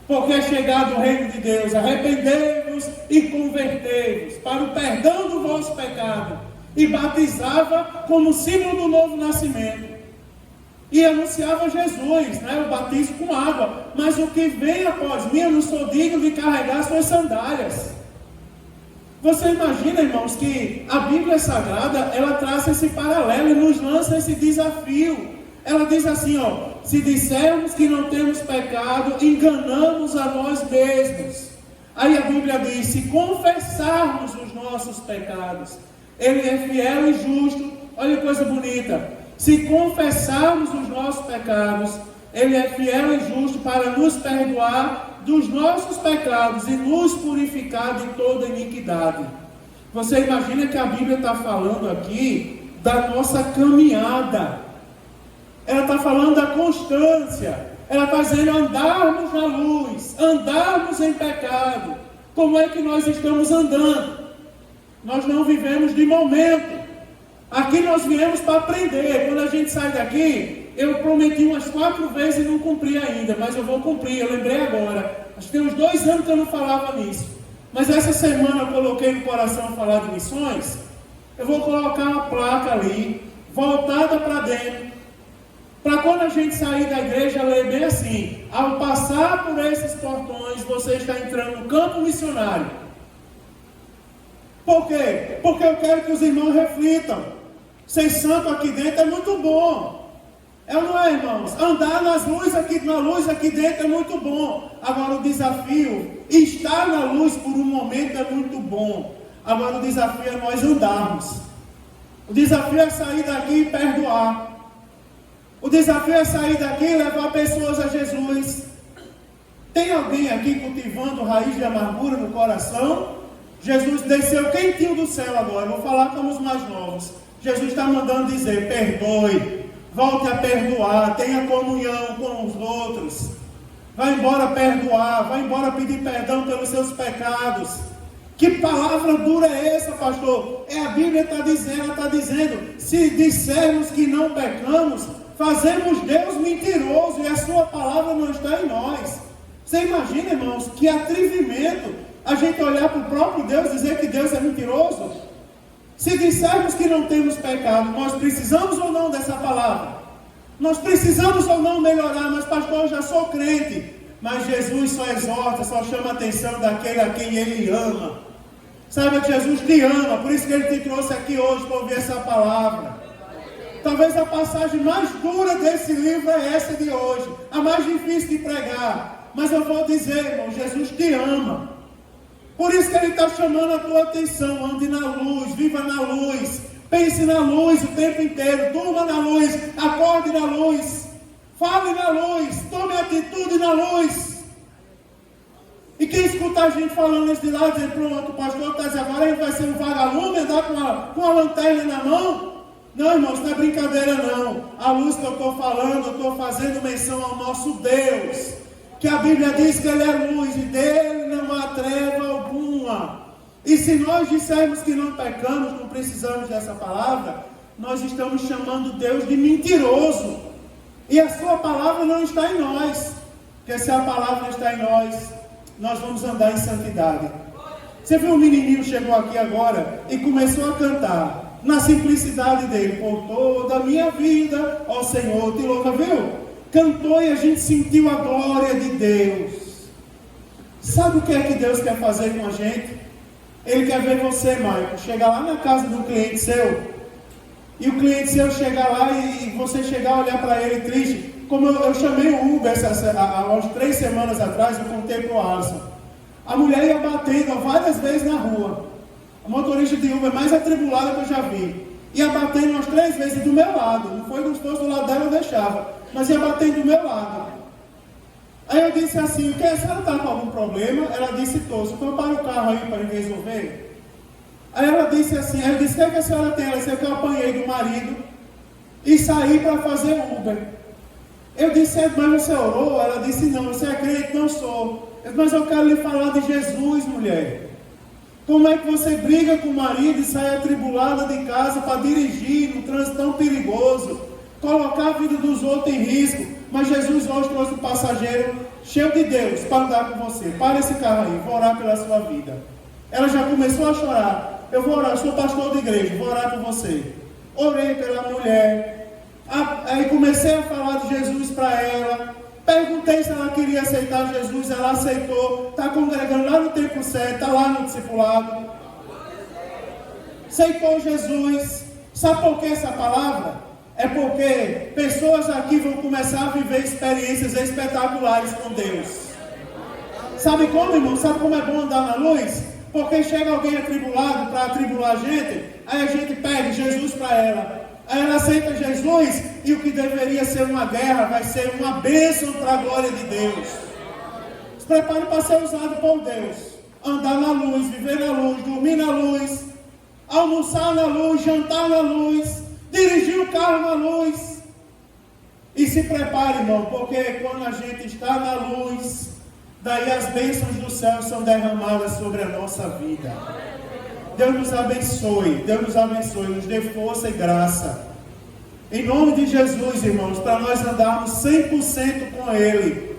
porque é chegado o reino de Deus. Arrependei-vos e convertei-vos para o perdão do vosso pecado. E batizava como símbolo do novo nascimento. E anunciava Jesus, né, o batismo com água. Mas o que vem após mim, eu não sou digno de carregar suas sandálias. Você imagina, irmãos, que a Bíblia Sagrada, ela traça esse paralelo e nos lança esse desafio. Ela diz assim, se dissermos que não temos pecado, enganamos a nós mesmos. Aí a Bíblia diz, se confessarmos os nossos pecados, Ele é fiel e justo. Olha que coisa bonita. Se confessarmos os nossos pecados, Ele é fiel e justo para nos perdoar dos nossos pecados e nos purificar de toda iniquidade. Você imagina que a Bíblia está falando aqui da nossa caminhada. Ela está falando da constância. Ela está dizendo andarmos na luz, andarmos em pecado. Como é que nós estamos andando? Nós não vivemos de momento. Aqui nós viemos para aprender. Quando a gente sai daqui, eu prometi umas 4 vezes e não cumpri ainda, mas eu vou cumprir, eu lembrei agora. Acho que tem uns 2 anos que eu não falava nisso. Mas essa semana eu coloquei no coração falar de missões. Eu vou colocar uma placa ali, voltada para dentro, para quando a gente sair da igreja, ler bem assim: ao passar por esses portões, você está entrando no campo missionário. Por quê? Porque eu quero que os irmãos reflitam. Ser santo aqui dentro é muito bom. É ou não é, irmãos? Andar na luz aqui dentro é muito bom. Agora o desafio, estar na luz por um momento é muito bom. Agora o desafio é nós andarmos. O desafio é sair daqui e perdoar. O desafio é sair daqui e levar pessoas a Jesus. Tem alguém aqui cultivando raiz de amargura no coração? Jesus desceu quentinho do céu agora. Vou falar como os mais novos. Jesus está mandando dizer: perdoe, volte a perdoar, tenha comunhão com os outros. Vai embora perdoar, vai embora pedir perdão pelos seus pecados. Que palavra dura é essa, pastor? É a Bíblia está dizendo, ela está dizendo: se dissermos que não pecamos, fazemos Deus mentiroso e a sua palavra não está em nós. Você imagina, irmãos, que atrevimento a gente olhar para o próprio Deus e dizer que Deus é mentiroso? Se dissermos que não temos pecado, nós precisamos ou não dessa palavra? Nós precisamos ou não melhorar? Mas pastor, eu já sou crente. Mas Jesus só exorta, só chama a atenção daquele a quem Ele ama. Saiba que Jesus te ama, por isso que Ele te trouxe aqui hoje para ouvir essa palavra. Talvez a passagem mais dura desse livro é essa de hoje, a mais difícil de pregar. Mas eu vou dizer, irmão, Jesus te ama. Por isso que Ele está chamando a tua atenção. Ande na luz, viva na luz, pense na luz o tempo inteiro, durma na luz, acorde na luz, fale na luz, tome atitude na luz. E quem escuta a gente falando isso de lá, dizer: pronto, o pastor está dizendo agora a gente vai ser um vagalume, andar com a lanterna na mão. Não, irmãos, não é brincadeira não. A luz que eu estou falando, eu estou fazendo menção ao nosso Deus, que a Bíblia diz que Ele é luz e dele não há treva alguma. E se nós dissermos que não pecamos, não precisamos dessa palavra, nós estamos chamando Deus de mentiroso. E a sua palavra não está em nós. Porque se a palavra está em nós vamos andar em santidade. Você viu um menininho chegou aqui agora e começou a cantar, na simplicidade dele: por toda a minha vida, ó Senhor, te louva, viu? Cantou e a gente sentiu a glória de Deus. Sabe o que é que Deus quer fazer com a gente? Ele quer ver você, Maicon, chegar lá na casa de um cliente seu, e o cliente seu chegar lá e você chegar a olhar para ele triste. Como eu chamei o Uber há 3 semanas atrás, eu contei para o Alisson. A mulher ia batendo várias vezes na rua. A motorista de Uber mais atribulada que eu já vi. Ia batendo umas 3 vezes do meu lado. Não foi se fosse do lado dela, eu deixava. Mas ia batendo do meu lado. Aí eu disse assim, o que? A senhora está com algum problema? Ela disse, estou. Então para o carro aí para resolver. Aí ela disse assim, aí eu disse, o que a senhora tem? Ela disse que eu apanhei do marido e saí para fazer Uber. Eu disse, mas você orou? Ela disse, não, você é crente? Não sou. Eu disse, mas eu quero lhe falar de Jesus, mulher. Como é que você briga com o marido e sai atribulada de casa para dirigir num trânsito tão perigoso, colocar a vida dos outros em risco? Mas Jesus hoje trouxe um passageiro cheio de Deus para andar com você. Para esse carro aí, vou orar pela sua vida. Ela já começou a chorar. Eu vou orar, eu sou pastor de igreja, vou orar por você. Orei pela mulher. Aí comecei a falar de Jesus para ela. Perguntei se ela queria aceitar Jesus, ela aceitou. Está congregando lá no tempo certo, está lá no discipulado. Aceitou Jesus. Sabe por que essa palavra? É porque pessoas aqui vão começar a viver experiências espetaculares com Deus. Sabe como, irmão? Sabe como é bom andar na luz? Porque chega alguém atribulado para atribular a gente, aí a gente pede Jesus para ela. Aí ela aceita Jesus e o que deveria ser uma guerra vai ser uma bênção para a glória de Deus. Se prepare para ser usado por Deus. Andar na luz, viver na luz, dormir na luz, almoçar na luz, jantar na luz, dirigir o carro na luz. E se prepare, irmão, porque quando a gente está na luz, daí as bênçãos do céu são derramadas sobre a nossa vida. Deus nos abençoe, nos dê força e graça. Em nome de Jesus, irmãos, para nós andarmos 100% com Ele.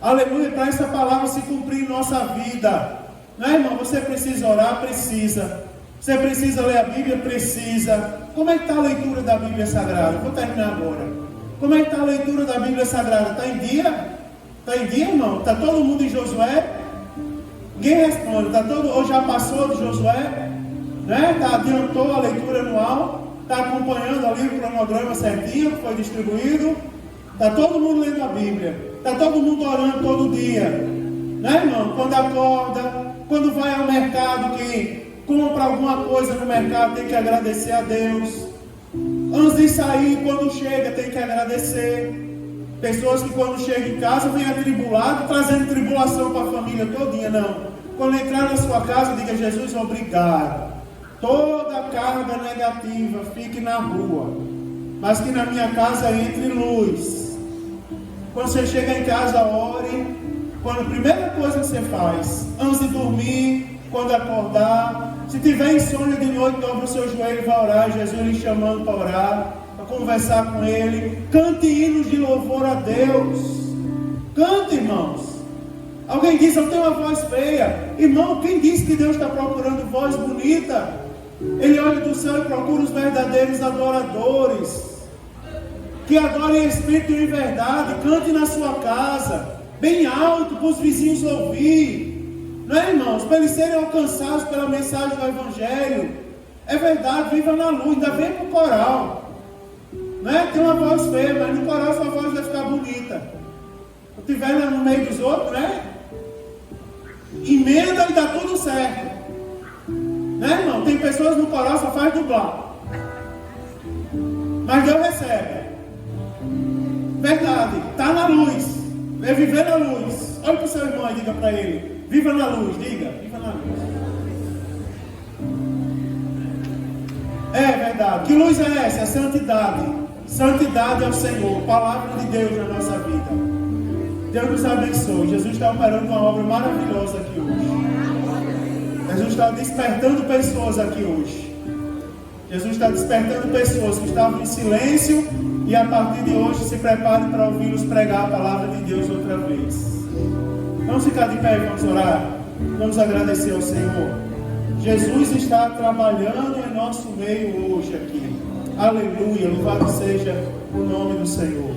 Aleluia, para essa palavra se cumprir em nossa vida. Não é, irmão? Você precisa orar? Precisa. Você precisa ler a Bíblia? Precisa. Como é que está a leitura da Bíblia Sagrada? Vou terminar agora. Como é que está a leitura da Bíblia Sagrada? Está em dia? Está em dia, irmão? Está todo mundo em Josué? Ninguém responde. Está todo, ou já passou de Josué? Né? Adiantou a leitura anual? Está acompanhando ali o cronograma certinho que foi distribuído? Está todo mundo lendo a Bíblia? Está todo mundo orando todo dia? Né, irmão? Quando acorda, quando vai ao mercado, que compra alguma coisa no mercado, tem que agradecer a Deus. Antes de sair, quando chega, tem que agradecer. Pessoas que quando chegam em casa vêm atribulado, trazendo tribulação para a família todinha. Não. Quando entrar na sua casa, diga: Jesus, obrigado. Toda carga negativa fique na rua, mas que na minha casa entre luz. Quando você chega em casa, ore. Quando a primeira coisa que você faz, antes de dormir, quando acordar, se tiver insônia de noite, dobra o seu joelho e vai orar. Jesus lhe chamando para orar, para conversar com Ele. Cante hinos de louvor a Deus. Cante, irmãos. Alguém diz: eu tenho uma voz feia. Irmão, quem disse que Deus está procurando voz bonita? Ele olha do céu e procura os verdadeiros adoradores, que adorem em espírito e em verdade. Cante na sua casa, bem alto, para os vizinhos ouvir. Não é, irmãos? Para eles serem alcançados pela mensagem do Evangelho. É verdade, viva na luz. Ainda vem para o coral. Não é? Tem uma voz feia, mas no coral sua voz vai ficar bonita. Se estiver no meio dos outros, né? Emenda e dá tudo certo. Né, irmão? Tem pessoas no coral só faz dublar, mas Deus recebe. Verdade, está na luz. É viver na luz. Olha para o seu irmão e diga para ele: viva na luz. Diga: viva na luz. É verdade. Que luz é essa? É santidade. Santidade é o Senhor. Palavra de Deus na nossa vida. Deus nos abençoe. Jesus está operando uma obra maravilhosa aqui hoje. Jesus está despertando pessoas aqui hoje. Jesus está despertando pessoas que estavam em silêncio e a partir de hoje se preparem para ouvi-los pregar a palavra de Deus outra vez. Vamos ficar de pé e vamos orar. Vamos agradecer ao Senhor. Jesus está trabalhando em nosso meio hoje aqui. Aleluia, louvado seja o nome do Senhor.